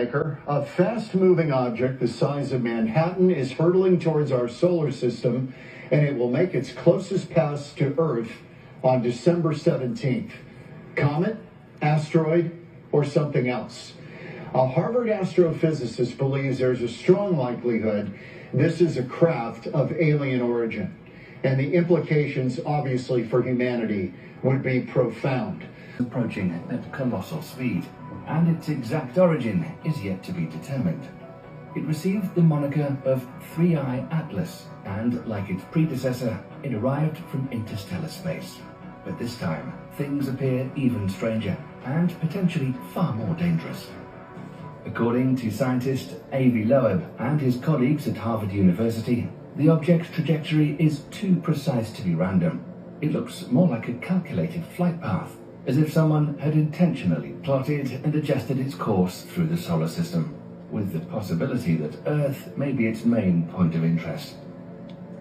maker, a fast-moving object the size of Manhattan is hurtling towards our solar system, and it will make its closest pass to Earth on December 17th. Comet, asteroid, or something else? A Harvard astrophysicist believes there's a strong likelihood this is a craft of alien origin, and the implications, obviously, for humanity would be profound. Approaching at colossal speed, and its exact origin is yet to be determined. It received the moniker of Three-Eye Atlas, and like its predecessor, it arrived from interstellar space. But this time, things appear even stranger, and potentially far more dangerous. According to scientist A.V. Loeb and his colleagues at Harvard University, the object's trajectory is too precise to be random. It looks more like a calculated flight path, as if someone had intentionally plotted and adjusted its course through the solar system, with the possibility that Earth may be its main point of interest.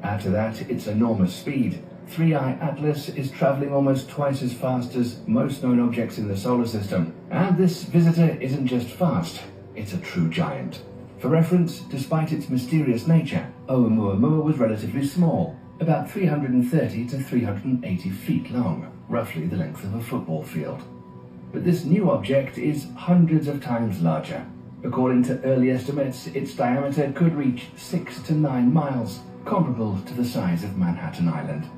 Add to that its enormous speed. Three-Eye Atlas is traveling almost twice as fast as most known objects in the solar system. And this visitor isn't just fast, it's a true giant. For reference, despite its mysterious nature, Oumuamua was relatively small, about 330 to 380 feet long, roughly the length of a football field. But this new object is hundreds of times larger. According to early estimates, its diameter could reach 6 to 9 miles, comparable to the size of Manhattan Island.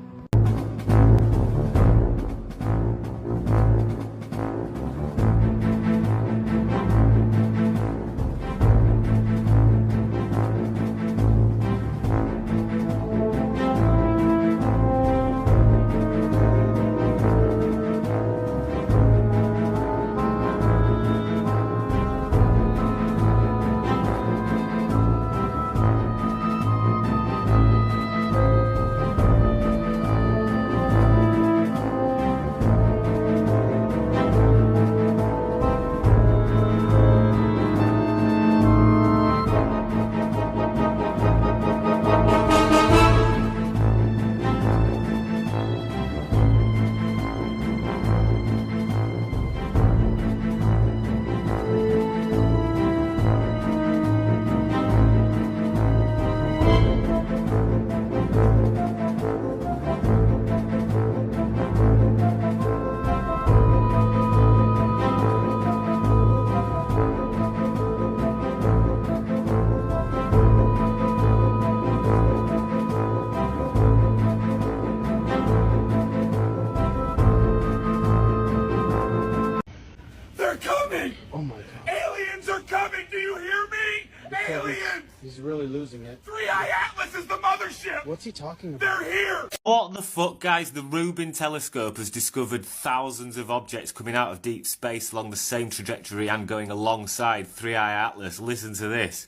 Oh my God. Aliens are coming! Do you hear me? Aliens! He's really losing it. Three-Eye Atlas is the mothership! What's he talking about? They're here! What the fuck, guys? The Rubin telescope has discovered thousands of objects coming out of deep space along the same trajectory and going alongside Three-Eye Atlas. Listen to this.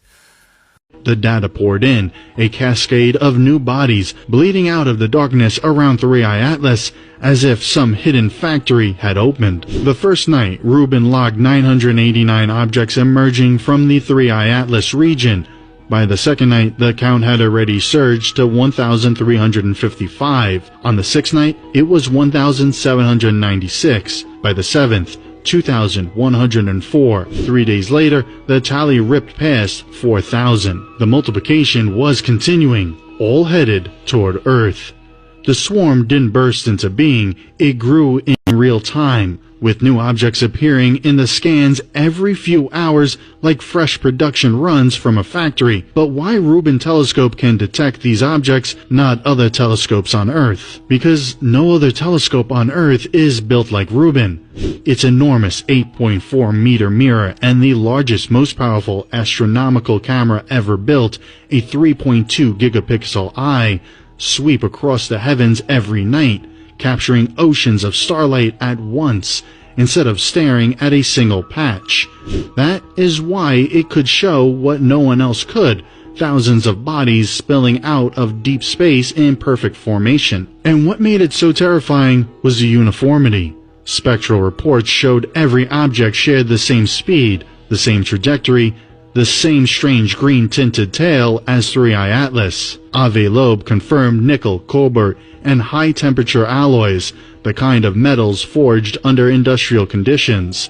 The data poured in, a cascade of new bodies bleeding out of the darkness around Three-Eye Atlas, as if some hidden factory had opened. The first night, Rubin logged 989 objects emerging from the Three-Eye Atlas region. By the second night, the count had already surged to 1,355. On the sixth night, it was 1,796. By the seventh, 2,104. 3 days later, the tally ripped past 4,000. The multiplication was continuing, all headed toward Earth. The swarm didn't burst into being, it grew in real time, with new objects appearing in the scans every few hours like fresh production runs from a factory. But why Rubin telescope can detect these objects, not other telescopes on Earth? Because no other telescope on Earth is built like Rubin. Its enormous 8.4 meter mirror and the largest, most powerful astronomical camera ever built, a 3.2 gigapixel eye, sweep across the heavens every night, capturing oceans of starlight at once, instead of staring at a single patch. That is why it could show what no one else could, thousands of bodies spilling out of deep space in perfect formation. And what made it so terrifying was the uniformity. Spectral reports showed every object shared the same speed, the same trajectory, the same strange green-tinted tail as Three-Eye Atlas. A.V. Loeb confirmed nickel, cobalt, and high-temperature alloys, the kind of metals forged under industrial conditions.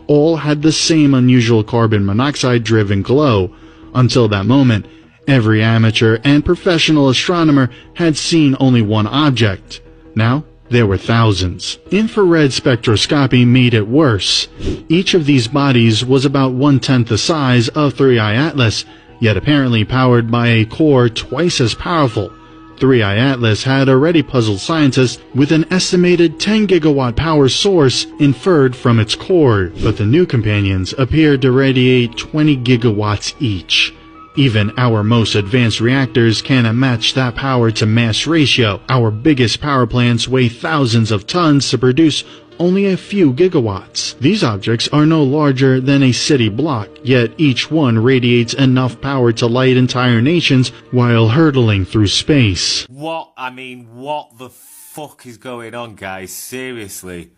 All had the same unusual carbon monoxide-driven glow. Until that moment, every amateur and professional astronomer had seen only one object. Now, there were thousands. Infrared spectroscopy made it worse. Each of these bodies was about 1/10 the size of 3I Atlas, yet apparently powered by a core twice as powerful. 3I Atlas had already puzzled scientists with an estimated 10 gigawatt power source inferred from its core, but the new companions appeared to radiate 20 gigawatts each. Even our most advanced reactors cannot match that power to mass ratio. Our biggest power plants weigh thousands of tons to produce only a few gigawatts. These objects are no larger than a city block, yet each one radiates enough power to light entire nations while hurtling through space. What the fuck is going on, guys? Seriously.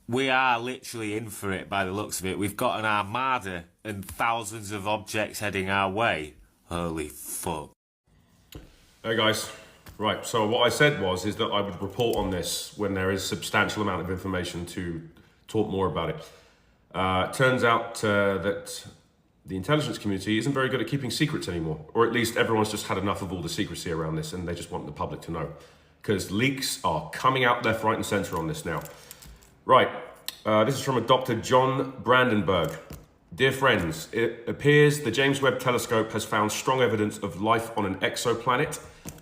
We are literally in for it by the looks of it. We've got an armada and thousands of objects heading our way. Holy fuck. Hey guys. Right, so what I said is that I would report on this when there is substantial amount of information to talk more about it. Turns out that the intelligence community isn't very good at keeping secrets anymore, or at least everyone's just had enough of all the secrecy around this and they just want the public to know. Because leaks are coming out left, right and centre on this now. Right, this is from a Dr. John Brandenburg. Dear friends, it appears the James Webb Telescope has found strong evidence of life on an exoplanet.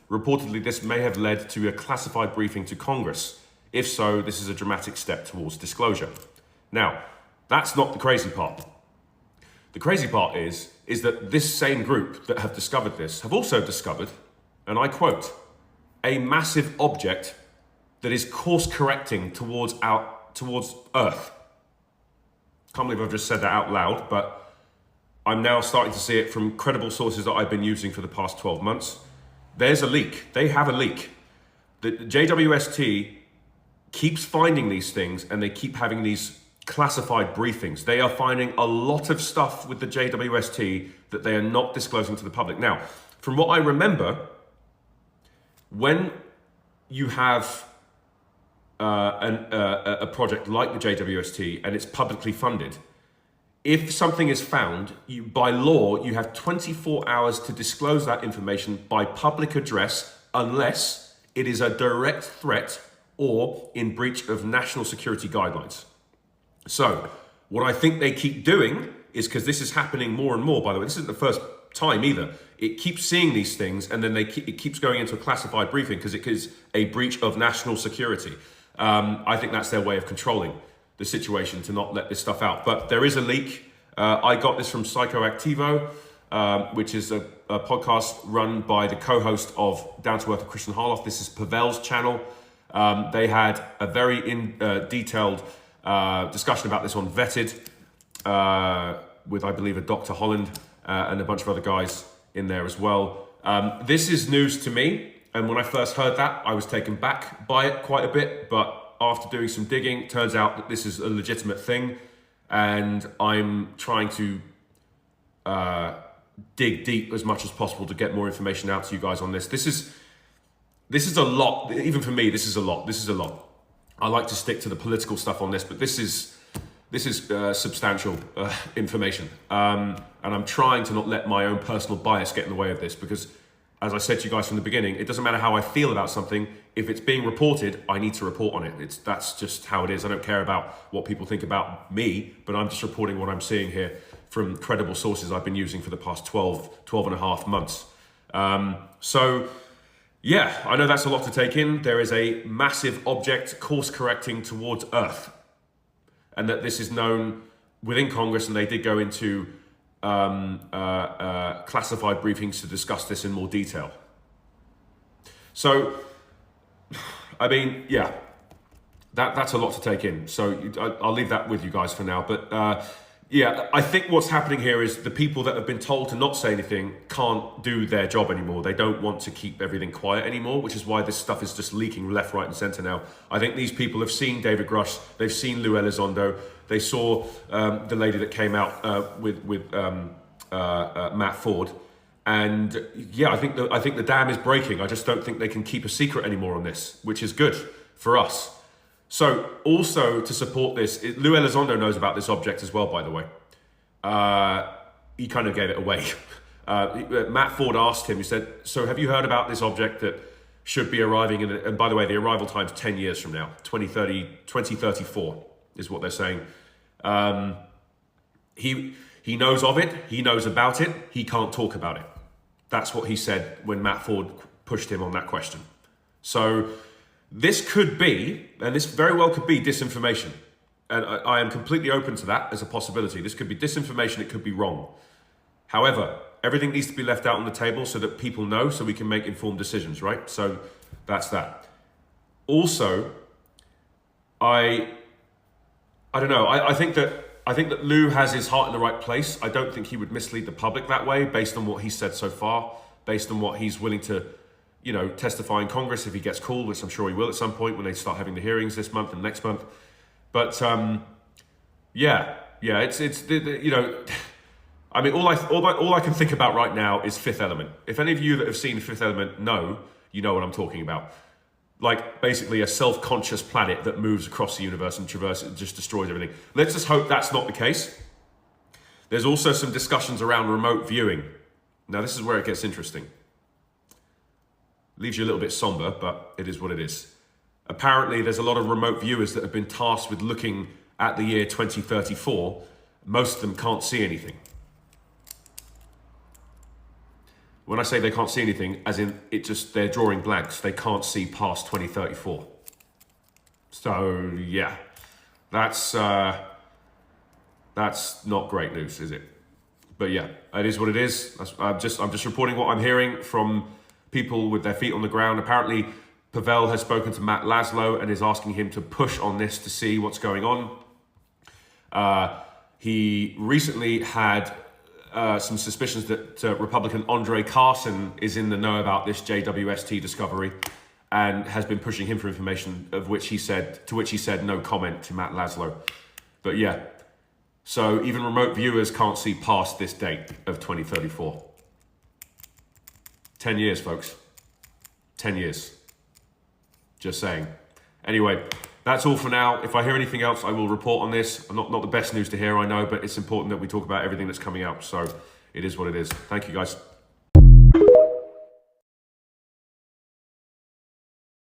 Reportedly, this may have led to a classified briefing to Congress. If so, this is a dramatic step towards disclosure. Now, that's not the crazy part. The crazy part is that this same group that have discovered this have also discovered, and I quote, a massive object that is course correcting towards Earth. Can't believe I've just said that out loud, but I'm now starting to see it from credible sources that I've been using for the past 12 months. There's a leak. They have a leak. The JWST keeps finding these things and they keep having these classified briefings. They are finding a lot of stuff with the JWST that they are not disclosing to the public. Now, from what I remember, when you have a project like the JWST and it's publicly funded, if something is found, by law, you have 24 hours to disclose that information by public address unless it is a direct threat or in breach of national security guidelines. So what I think they keep doing is, because this is happening more and more, by the way, this isn't the first time either. It keeps seeing these things and then it keeps going into a classified briefing because it is a breach of national security. I think that's their way of controlling the situation to not let this stuff out. But there is a leak. I got this from Psychoactivo, which is a podcast run by the co-host of Down to Earth with Christian Harloff. This is Pavel's channel. They had a very detailed discussion about this on Vetted with, I believe, a Dr. Holland and a bunch of other guys in there as well. This is news to me. And when I first heard that, I was taken back by it quite a bit. But after doing some digging, turns out that this is a legitimate thing. And I'm trying to dig deep as much as possible to get more information out to you guys on this. This is a lot. Even for me, this is a lot. This is a lot. I like to stick to the political stuff on this, but this is substantial information. And I'm trying to not let my own personal bias get in the way of this because, as I said to you guys from the beginning, it doesn't matter how I feel about something. If it's being reported, I need to report on it. That's just how it is. I don't care about what people think about me, but I'm just reporting what I'm seeing here from credible sources I've been using for the past 12 and a half months. So, yeah, I know that's a lot to take in. There is a massive object course correcting towards Earth. And that this is known within Congress, and they did go into classified briefings to discuss this in more detail. So, I mean, yeah, that's a lot to take in. So I'll leave that with you guys for now. But yeah, I think what's happening here is the people that have been told to not say anything can't do their job anymore. They don't want to keep everything quiet anymore, which is why this stuff is just leaking left, right and center now. I think these people have seen David Grush, they've seen Lou Elizondo, they saw the lady that came out with Matt Ford. And yeah, I think the dam is breaking. I just don't think they can keep a secret anymore on this, which is good for us. So also to support this, Lou Elizondo knows about this object as well, by the way. He kind of gave it away. Matt Ford asked him, he said, so have you heard about this object that should be arriving in, and by the way, the arrival time's 10 years from now, 2034 is what they're saying. He knows of it, he knows about it, he can't talk about it. That's what he said when Matt Ford pushed him on that question. So this could be, and this very well could be disinformation. And I am completely open to that as a possibility. This could be disinformation, it could be wrong. However, everything needs to be left out on the table so that people know, so we can make informed decisions, right? So that's that. Also, I don't know, I think that Lou has his heart in the right place. I don't think he would mislead the public that way based on what he said so far, based on what he's willing to, you know, testify in Congress if he gets called, which I'm sure he will at some point when they start having the hearings this month and next month. But it's you know, I mean, all I can think about right now is Fifth Element. If any of you that have seen Fifth Element know, you know what I'm talking about. Like basically a self-conscious planet that moves across the universe and traverses and just destroys everything. Let's just hope that's not the case. There's also some discussions around remote viewing. Now this is where it gets interesting. Leaves you a little bit somber, but it is what it is. Apparently there's a lot of remote viewers that have been tasked with looking at the year 2034. Most of them can't see anything. When I say they can't see anything, as in they're drawing blanks. They can't see past 2034. So yeah, that's not great news, is it? But yeah, it is what it is. I'm just reporting what I'm hearing from people with their feet on the ground. Apparently, Pavel has spoken to Matt Laszlo and is asking him to push on this to see what's going on. He recently had some suspicions that Republican Andre Carson is in the know about this JWST discovery and has been pushing him for information to which he said no comment to Matt Laszlo. But yeah, so even remote viewers can't see past this date of 2034. 10 years, folks. 10 years. Just saying. Anyway, that's all for now. If I hear anything else, I will report on this. Not the best news to hear, I know, but it's important that we talk about everything that's coming out. So it is what it is. Thank you, guys.